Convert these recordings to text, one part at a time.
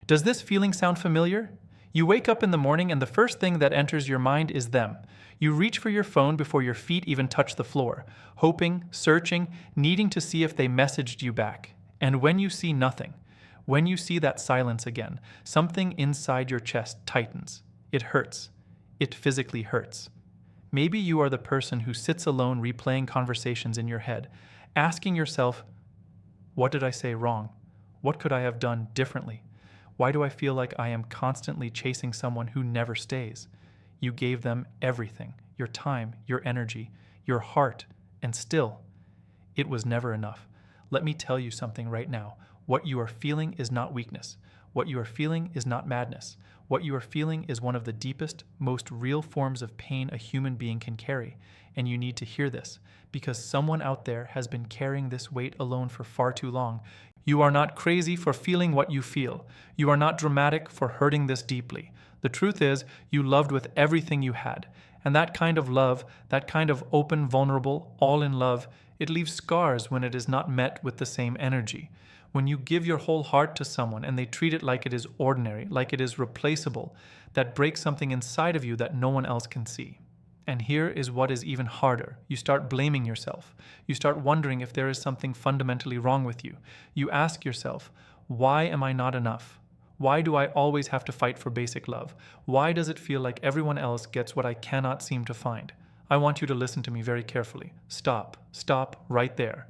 Does this feeling sound familiar? You wake up in the morning and the first thing that enters your mind is them. You reach for your phone before your feet even touch the floor, hoping, searching, needing to see if they messaged you back. And when you see nothing, when you see that silence again, something inside your chest tightens. It hurts. It physically hurts. Maybe you are the person who sits alone replaying conversations in your head, asking yourself, what did I say wrong? What could I have done differently? Why do I feel like I am constantly chasing someone who never stays? You gave them everything, your time, your energy, your heart, and still, it was never enough. Let me tell you something right now. What you are feeling is not weakness. What you are feeling is not madness. What you are feeling is one of the deepest, most real forms of pain a human being can carry. And you need to hear this, because someone out there has been carrying this weight alone for far too long. You are not crazy for feeling what you feel. You are not dramatic for hurting this deeply. The truth is, you loved with everything you had. And that kind of love, that kind of open, vulnerable, all in love, it leaves scars when it is not met with the same energy. When you give your whole heart to someone and they treat it like it is ordinary, like it is replaceable, that breaks something inside of you that no one else can see. And here is what is even harder. You start blaming yourself. You start wondering if there is something fundamentally wrong with you. You ask yourself, why am I not enough? Why do I always have to fight for basic love? Why does it feel like everyone else gets what I cannot seem to find? I want you to listen to me very carefully. Stop right there.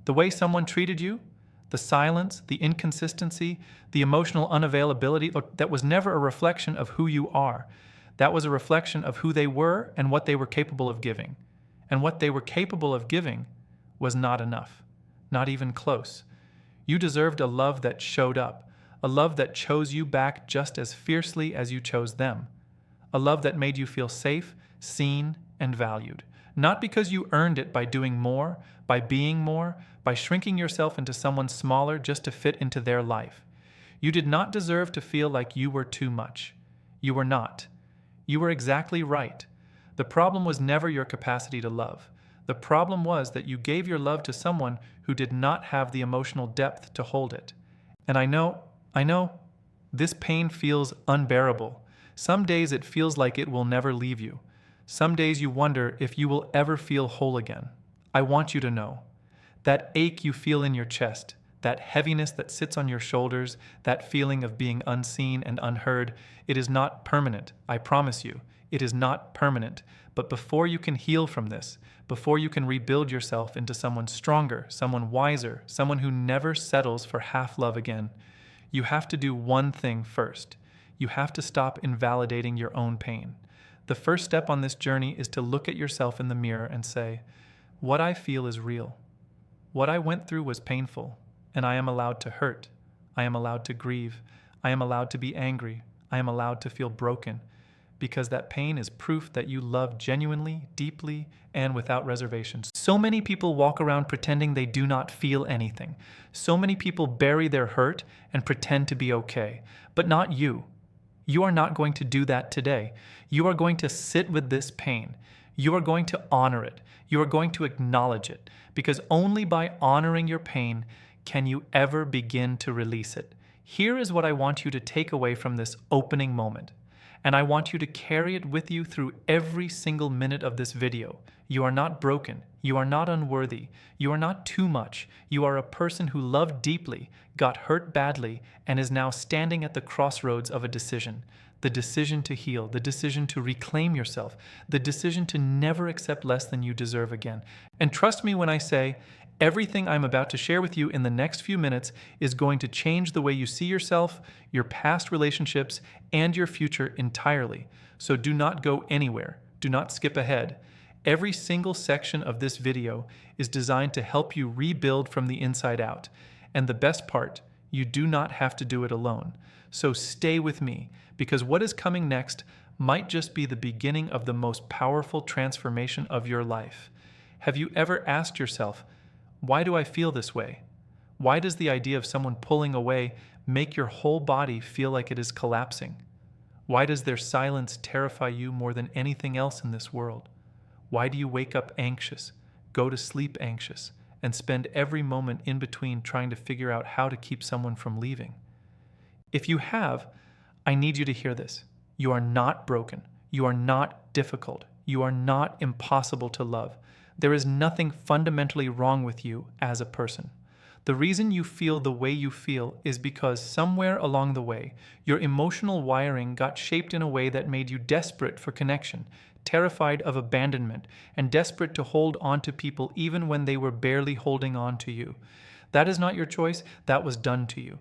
The way someone treated you, the silence, the inconsistency, the emotional unavailability, that was never a reflection of who you are. That was a reflection of who they were and what they were capable of giving. And what they were capable of giving was not enough, not even close. You deserved a love that showed up, a love that chose you back just as fiercely as you chose them, a love that made you feel safe, seen, and valued. Not because you earned it by doing more, by being more, by shrinking yourself into someone smaller just to fit into their life. You did not deserve to feel like you were too much. You were not. You were exactly right. The problem was never your capacity to love. The problem was that you gave your love to someone who did not have the emotional depth to hold it. And I know, this pain feels unbearable. Some days it feels like it will never leave you. Some days you wonder if you will ever feel whole again. I want you to know. That ache you feel in your chest, that heaviness that sits on your shoulders, that feeling of being unseen and unheard, it is not permanent, I promise you. It is not permanent. But before you can heal from this, before you can rebuild yourself into someone stronger, someone wiser, someone who never settles for half love again, you have to do one thing first. You have to stop invalidating your own pain. The first step on this journey is to look at yourself in the mirror and say, what I feel is real. What I went through was painful, and I am allowed to hurt. I am allowed to grieve. I am allowed to be angry. I am allowed to feel broken, because that pain is proof that you love genuinely, deeply, and without reservations. So many people walk around pretending they do not feel anything. So many people bury their hurt and pretend to be okay, but not you. You are not going to do that today. You are going to sit with this pain. You are going to honor it. You are going to acknowledge it, because only by honoring your pain can you ever begin to release it. Here is what I want you to take away from this opening moment, and I want you to carry it with you through every single minute of this video. You are not broken. You are not unworthy. You are not too much. You are a person who loved deeply, got hurt badly, and is now standing at the crossroads of a decision. The decision to heal, the decision to reclaim yourself, the decision to never accept less than you deserve again. And trust me when I say, everything I'm about to share with you in the next few minutes is going to change the way you see yourself, your past relationships, and your future entirely. So do not go anywhere. Do not skip ahead. Every single section of this video is designed to help you rebuild from the inside out. And the best part, you do not have to do it alone. So stay with me, because what is coming next might just be the beginning of the most powerful transformation of your life. Have you ever asked yourself, why do I feel this way? Why does the idea of someone pulling away make your whole body feel like it is collapsing? Why does their silence terrify you more than anything else in this world? Why do you wake up anxious, go to sleep anxious, and spend every moment in between trying to figure out how to keep someone from leaving? If you have, I need you to hear this. You are not broken. You are not difficult. You are not impossible to love. There is nothing fundamentally wrong with you as a person. The reason you feel the way you feel is because somewhere along the way, your emotional wiring got shaped in a way that made you desperate for connection, terrified of abandonment, and desperate to hold on to people even when they were barely holding on to you. That is not your choice. That was done to you.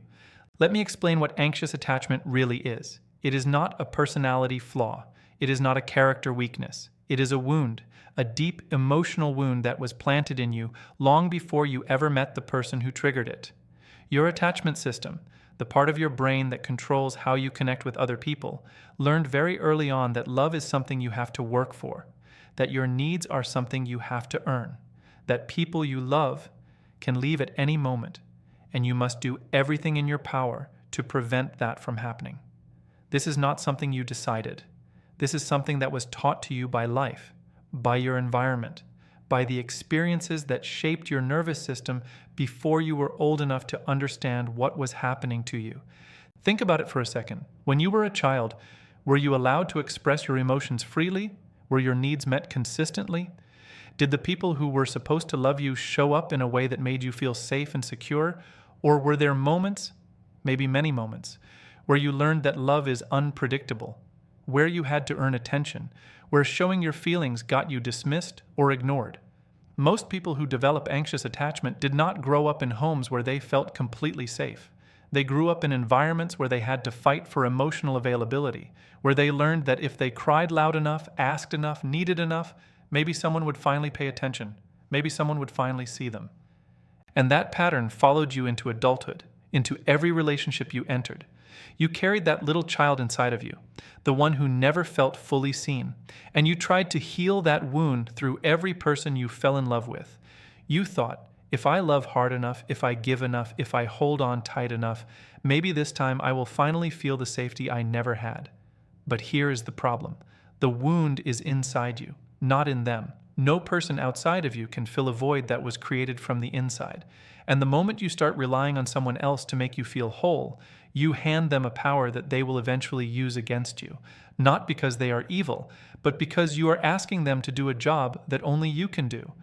Let me explain what anxious attachment really is. It is not a personality flaw. It is not a character weakness. It is a wound, a deep emotional wound that was planted in you long before you ever met the person who triggered it. Your attachment system, the part of your brain that controls how you connect with other people, learned very early on that love is something you have to work for, that your needs are something you have to earn, that people you love can leave at any moment, and you must do everything in your power to prevent that from happening. This is not something you decided. This is something that was taught to you by life, by your environment, by the experiences that shaped your nervous system before you were old enough to understand what was happening to you. Think about it for a second. When you were a child, were you allowed to express your emotions freely? Were your needs met consistently? Did the people who were supposed to love you show up in a way that made you feel safe and secure? Or were there moments, maybe many moments, where you learned that love is unpredictable, where you had to earn attention, where showing your feelings got you dismissed or ignored? Most people who develop anxious attachment did not grow up in homes where they felt completely safe. They grew up in environments where they had to fight for emotional availability, where they learned that if they cried loud enough, asked enough, needed enough, maybe someone would finally pay attention. Maybe someone would finally see them. And that pattern followed you into adulthood, into every relationship you entered. You carried that little child inside of you, the one who never felt fully seen, and you tried to heal that wound through every person you fell in love with. You thought, if I love hard enough, if I give enough, if I hold on tight enough, maybe this time I will finally feel the safety I never had. But here is the problem. The wound is inside you, not in them. No person outside of you can fill a void that was created from the inside. And the moment you start relying on someone else to make you feel whole, you hand them a power that they will eventually use against you. Not because they are evil, but because you are asking them to do a job that only you can do.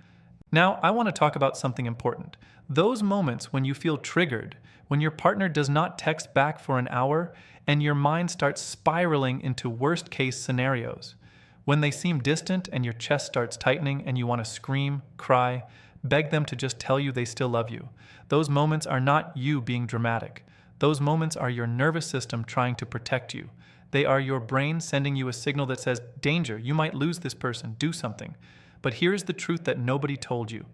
Now, I want to talk about something important. Those moments when you feel triggered, when your partner does not text back for an hour, and your mind starts spiraling into worst-case scenarios. When they seem distant and your chest starts tightening and you want to scream, cry, beg them to just tell you they still love you. Those moments are not you being dramatic. Those moments are your nervous system trying to protect you. They are your brain sending you a signal that says, danger, you might lose this person, do something. But here's the truth that nobody told you.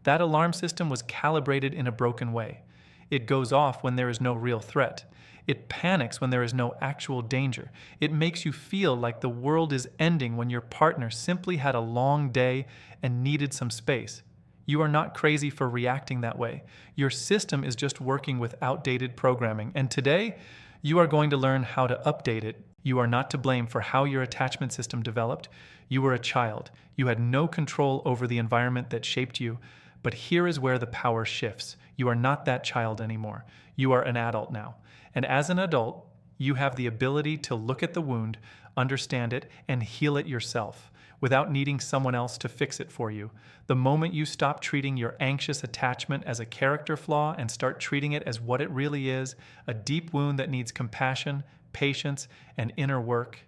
That alarm system was calibrated in a broken way. It goes off when there is no real threat. It panics when there is no actual danger. It makes you feel like the world is ending when your partner simply had a long day and needed some space. You are not crazy for reacting that way. Your system is just working with outdated programming, and today, you are going to learn how to update it. You are not to blame for how your attachment system developed. You were a child. You had no control over the environment that shaped you. But here is where the power shifts. You are not that child anymore. You are an adult now. And as an adult, you have the ability to look at the wound, understand it, and heal it yourself without needing someone else to fix it for you. The moment you stop treating your anxious attachment as a character flaw and start treating it as what it really is, a deep wound that needs compassion, patience, and inner work,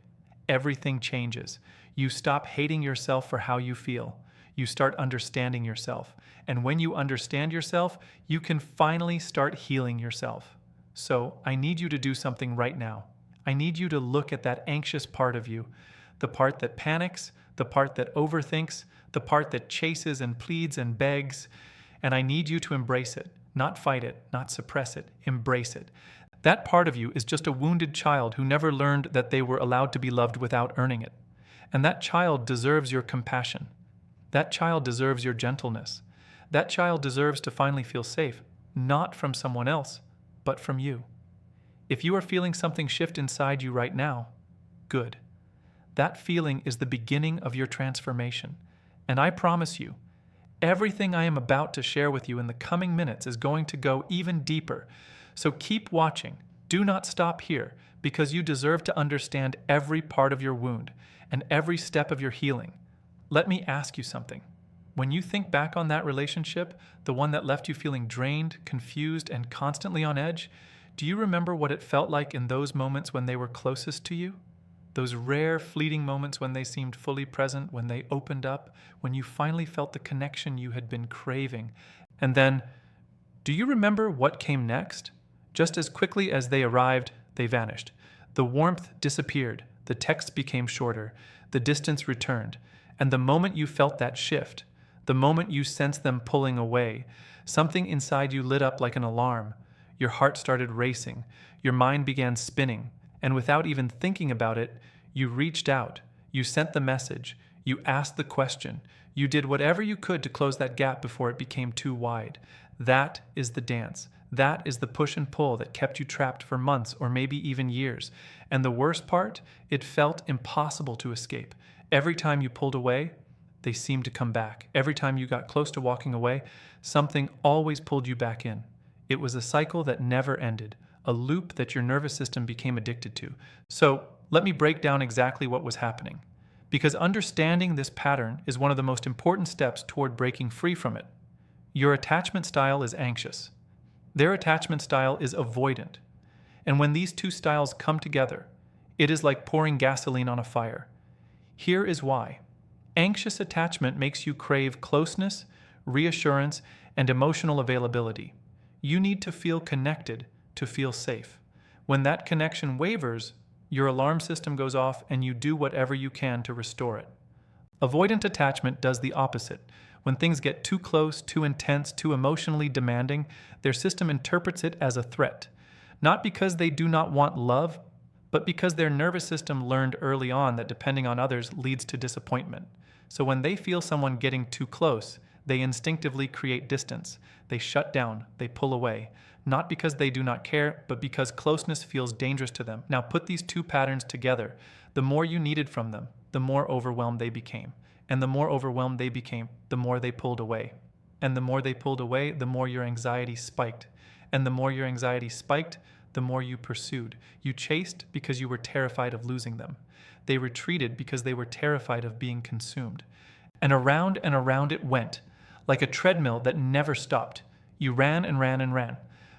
everything changes. You stop hating yourself for how you feel. You start understanding yourself. And when you understand yourself, you can finally start healing yourself. So I need you to do something right now. I need you to look at that anxious part of you, the part that panics, the part that overthinks, the part that chases and pleads and begs, and I need you to embrace it, not fight it, not suppress it, embrace it. That part of you is just a wounded child who never learned that they were allowed to be loved without earning it. And that child deserves your compassion. That child deserves your gentleness. That child deserves to finally feel safe, not from someone else, but from you. If you are feeling something shift inside you right now, good. That feeling is the beginning of your transformation. And I promise you, everything I am about to share with you in the coming minutes is going to go even deeper. So keep watching. Do not stop here, because you deserve to understand every part of your wound and every step of your healing. Let me ask you something. When you think back on that relationship, the one that left you feeling drained, confused, and constantly on edge, do you remember what it felt like in those moments when they were closest to you? Those rare, fleeting moments when they seemed fully present, when they opened up, when you finally felt the connection you had been craving. And then, do you remember what came next? Just as quickly as they arrived, they vanished. The warmth disappeared, the texts became shorter, the distance returned, and the moment you felt that shift, the moment you sensed them pulling away, something inside you lit up like an alarm. Your heart started racing, your mind began spinning, and without even thinking about it, you reached out, you sent the message, you asked the question, you did whatever you could to close that gap before it became too wide. That is the dance. That is the push and pull that kept you trapped for months or maybe even years. And the worst part, it felt impossible to escape. Every time you pulled away, they seemed to come back. Every time you got close to walking away, something always pulled you back in. It was a cycle that never ended, a loop that your nervous system became addicted to. So, let me break down exactly what was happening. Because understanding this pattern is one of the most important steps toward breaking free from it. Your attachment style is anxious. Their attachment style is avoidant. And when these two styles come together, it is like pouring gasoline on a fire. Here is why. Anxious attachment makes you crave closeness, reassurance, and emotional availability. You need to feel connected to feel safe. When that connection wavers, your alarm system goes off and you do whatever you can to restore it. Avoidant attachment does the opposite. When things get too close, too intense, too emotionally demanding, their system interprets it as a threat. Not because they do not want love, but because their nervous system learned early on that depending on others leads to disappointment. So when they feel someone getting too close, they instinctively create distance. They shut down, they pull away. Not because they do not care, but because closeness feels dangerous to them. Now put these two patterns together. The more you needed from them, the more overwhelmed they became. And the more overwhelmed they became, the more they pulled away. And the more they pulled away, the more your anxiety spiked. And the more your anxiety spiked, the more you pursued. You chased because you were terrified of losing them. They retreated because they were terrified of being consumed. And around it went, like a treadmill that never stopped. You ran and ran and ran,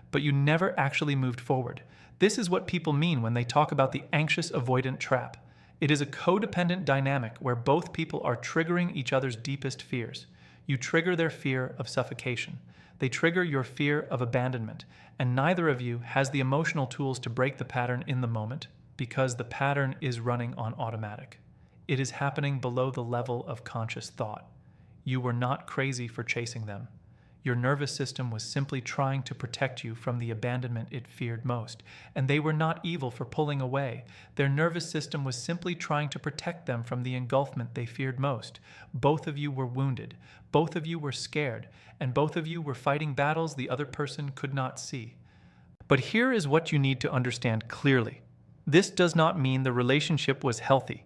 but you never actually moved forward. This is what people mean when they talk about the anxious-avoidant trap. It is a codependent dynamic where both people are triggering each other's deepest fears. You trigger their fear of suffocation. They trigger your fear of abandonment, and neither of you has the emotional tools to break the pattern in the moment because the pattern is running on automatic. It is happening below the level of conscious thought. You were not crazy for chasing them. Your nervous system was simply trying to protect you from the abandonment it feared most, and they were not evil for pulling away. Their nervous system was simply trying to protect them from the engulfment they feared most. Both of you were wounded, both of you were scared, and both of you were fighting battles the other person could not see. But here is what you need to understand clearly. This does not mean the relationship was healthy.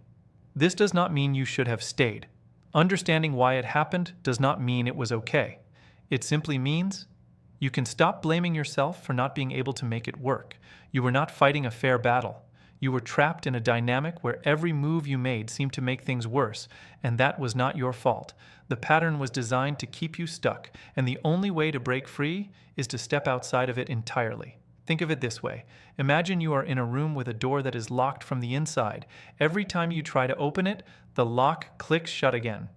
This does not mean you should have stayed. Understanding why it happened does not mean it was okay. It simply means you can stop blaming yourself for not being able to make it work. You were not fighting a fair battle. You were trapped in a dynamic where every move you made seemed to make things worse, and that was not your fault. The pattern was designed to keep you stuck, and the only way to break free is to step outside of it entirely. Think of it this way. Imagine you are in a room with a door that is locked from the inside. Every time you try to open it, the lock clicks shut again.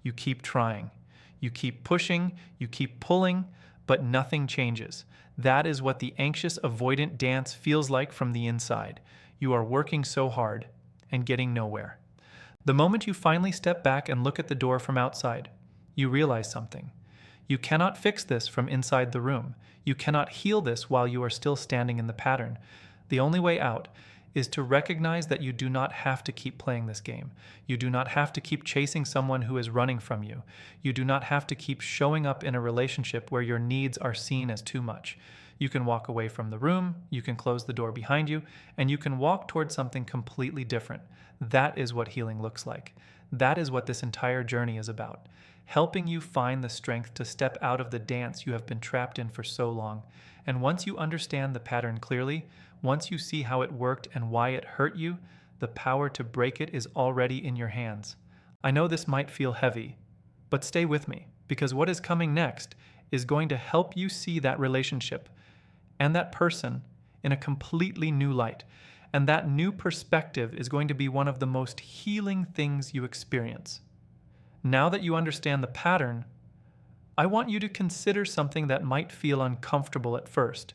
You keep trying. You keep pushing, you keep pulling, but nothing changes. That is what the anxious-avoidant dance feels like from the inside. You are working so hard and getting nowhere. The moment you finally step back and look at the door from outside, you realize something. You cannot fix this from inside the room. You cannot heal this while you are still standing in the pattern. The only way out is to recognize that you do not have to keep playing this game. You do not have to keep chasing someone who is running from you. You do not have to keep showing up in a relationship where your needs are seen as too much. You can walk away from the room, you can close the door behind you, and you can walk towards something completely different. That is what healing looks like. That is what this entire journey is about. Helping you find the strength to step out of the dance you have been trapped in for so long. And once you understand the pattern clearly, Once you see how it worked and why it hurt you, the power to break it is already in your hands. I know this might feel heavy, but stay with me, because what is coming next is going to help you see that relationship and that person in a completely new light. And that new perspective is going to be one of the most healing things you experience. Now that you understand the pattern, I want you to consider something that might feel uncomfortable at first.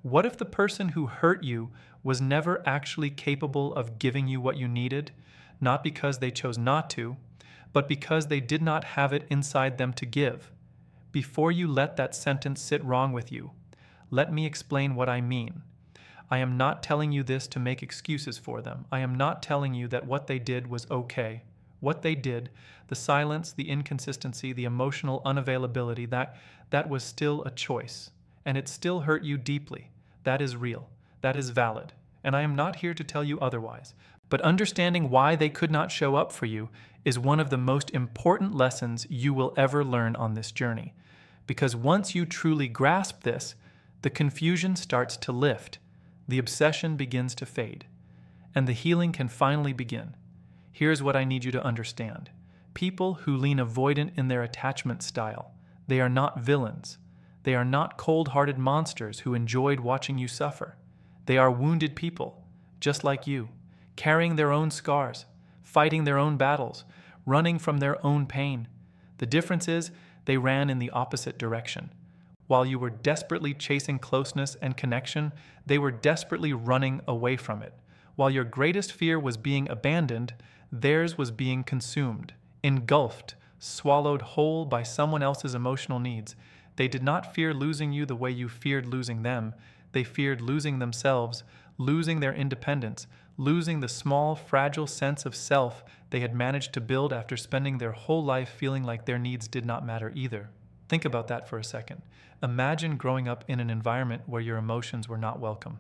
What if the person who hurt you was never actually capable of giving you what you needed, not because they chose not to, but because they did not have it inside them to give? Before you let that sentence sit wrong with you, let me explain what I mean. I am not telling you this to make excuses for them. I am not telling you that what they did was okay. What they did, the silence, the inconsistency, the emotional unavailability, that was still a choice. And it still hurt you deeply. That is real. That is valid. And I am not here to tell you otherwise. But understanding why they could not show up for you is one of the most important lessons you will ever learn on this journey. Because once you truly grasp this, the confusion starts to lift. The obsession begins to fade, and the healing can finally begin. Here's what I need you to understand. People who lean avoidant in their attachment style, they are not villains. They are not cold-hearted monsters who enjoyed watching you suffer. They are wounded people, just like you, carrying their own scars, fighting their own battles, running from their own pain. The difference is they ran in the opposite direction. While you were desperately chasing closeness and connection, they were desperately running away from it. While your greatest fear was being abandoned, theirs was being consumed, engulfed, swallowed whole by someone else's emotional needs. They did not fear losing you the way you feared losing them. They feared losing themselves, losing their independence, losing the small, fragile sense of self they had managed to build after spending their whole life feeling like their needs did not matter either. Think about that for a second. Imagine growing up in an environment where your emotions were not welcome,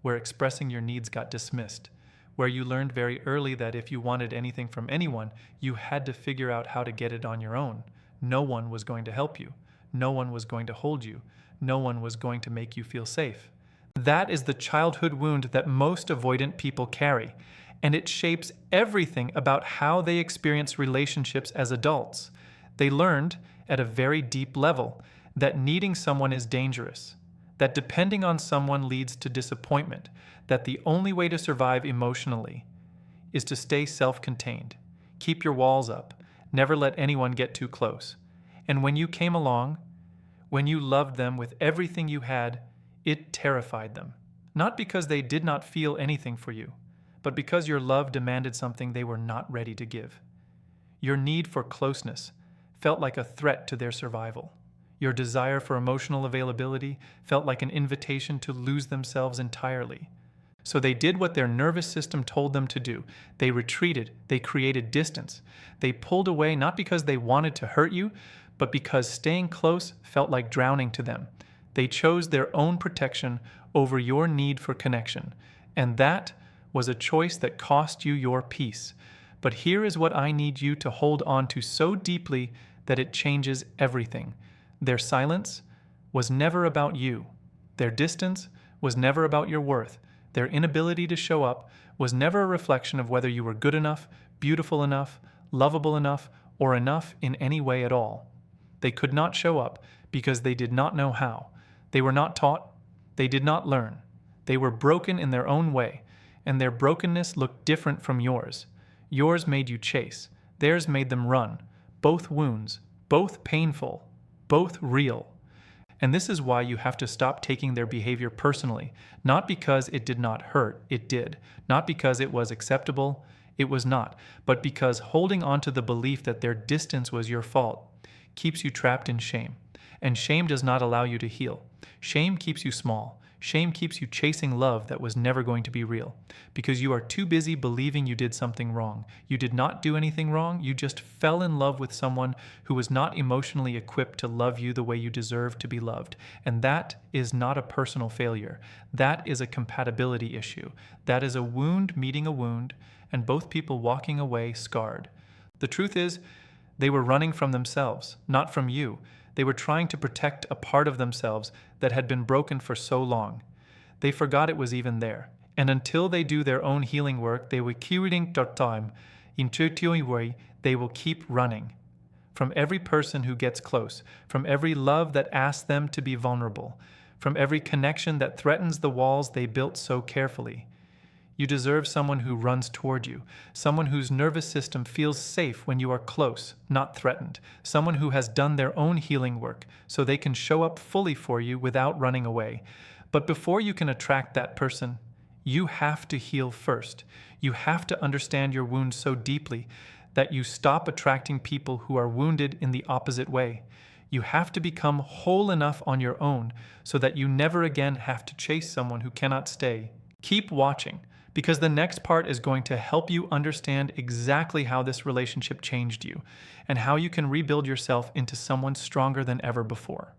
where expressing your needs got dismissed, where you learned very early that if you wanted anything from anyone, you had to figure out how to get it on your own. No one was going to help you. No one was going to hold you. No one was going to make you feel safe. That is the childhood wound that most avoidant people carry, and it shapes everything about how they experience relationships as adults. They learned, at a very deep level, that needing someone is dangerous, that depending on someone leads to disappointment, that the only way to survive emotionally is to stay self-contained, keep your walls up, never let anyone get too close. And when you came along, when you loved them with everything you had, it terrified them. Not because they did not feel anything for you, but because your love demanded something they were not ready to give. Your need for closeness felt like a threat to their survival. Your desire for emotional availability felt like an invitation to lose themselves entirely. So they did what their nervous system told them to do. They retreated, they created distance. They pulled away not because they wanted to hurt you, but because staying close felt like drowning to them. They chose their own protection over your need for connection. And that was a choice that cost you your peace. But here is what I need you to hold on to so deeply that it changes everything. Their silence was never about you. Their distance was never about your worth. Their inability to show up was never a reflection of whether you were good enough, beautiful enough, lovable enough, or enough in any way at all. They could not show up because they did not know how. They were not taught. They did not learn. They were broken in their own way, and their brokenness looked different from yours. Yours made you chase. Theirs made them run. Both wounds, both painful, both real. And this is why you have to stop taking their behavior personally. Not because it did not hurt, it did. Not because it was acceptable, it was not. But because holding on to the belief that their distance was your fault keeps you trapped in shame. And shame does not allow you to heal. Shame keeps you small. Shame keeps you chasing love that was never going to be real. Because you are too busy believing you did something wrong. You did not do anything wrong. You just fell in love with someone who was not emotionally equipped to love you the way you deserve to be loved. And that is not a personal failure. That is a compatibility issue. That is a wound meeting a wound, and both people walking away scarred. The truth is, they were running from themselves, not from you. They were trying to protect a part of themselves that had been broken for so long. They forgot it was even there. And until they do their own healing work, they will keep running. From every person who gets close, from every love that asks them to be vulnerable, from every connection that threatens the walls they built so carefully. You deserve someone who runs toward you, someone whose nervous system feels safe when you are close, not threatened, someone who has done their own healing work so they can show up fully for you without running away. But before you can attract that person, you have to heal first. You have to understand your wounds so deeply that you stop attracting people who are wounded in the opposite way. You have to become whole enough on your own so that you never again have to chase someone who cannot stay. Keep watching, because the next part is going to help you understand exactly how this relationship changed you and how you can rebuild yourself into someone stronger than ever before.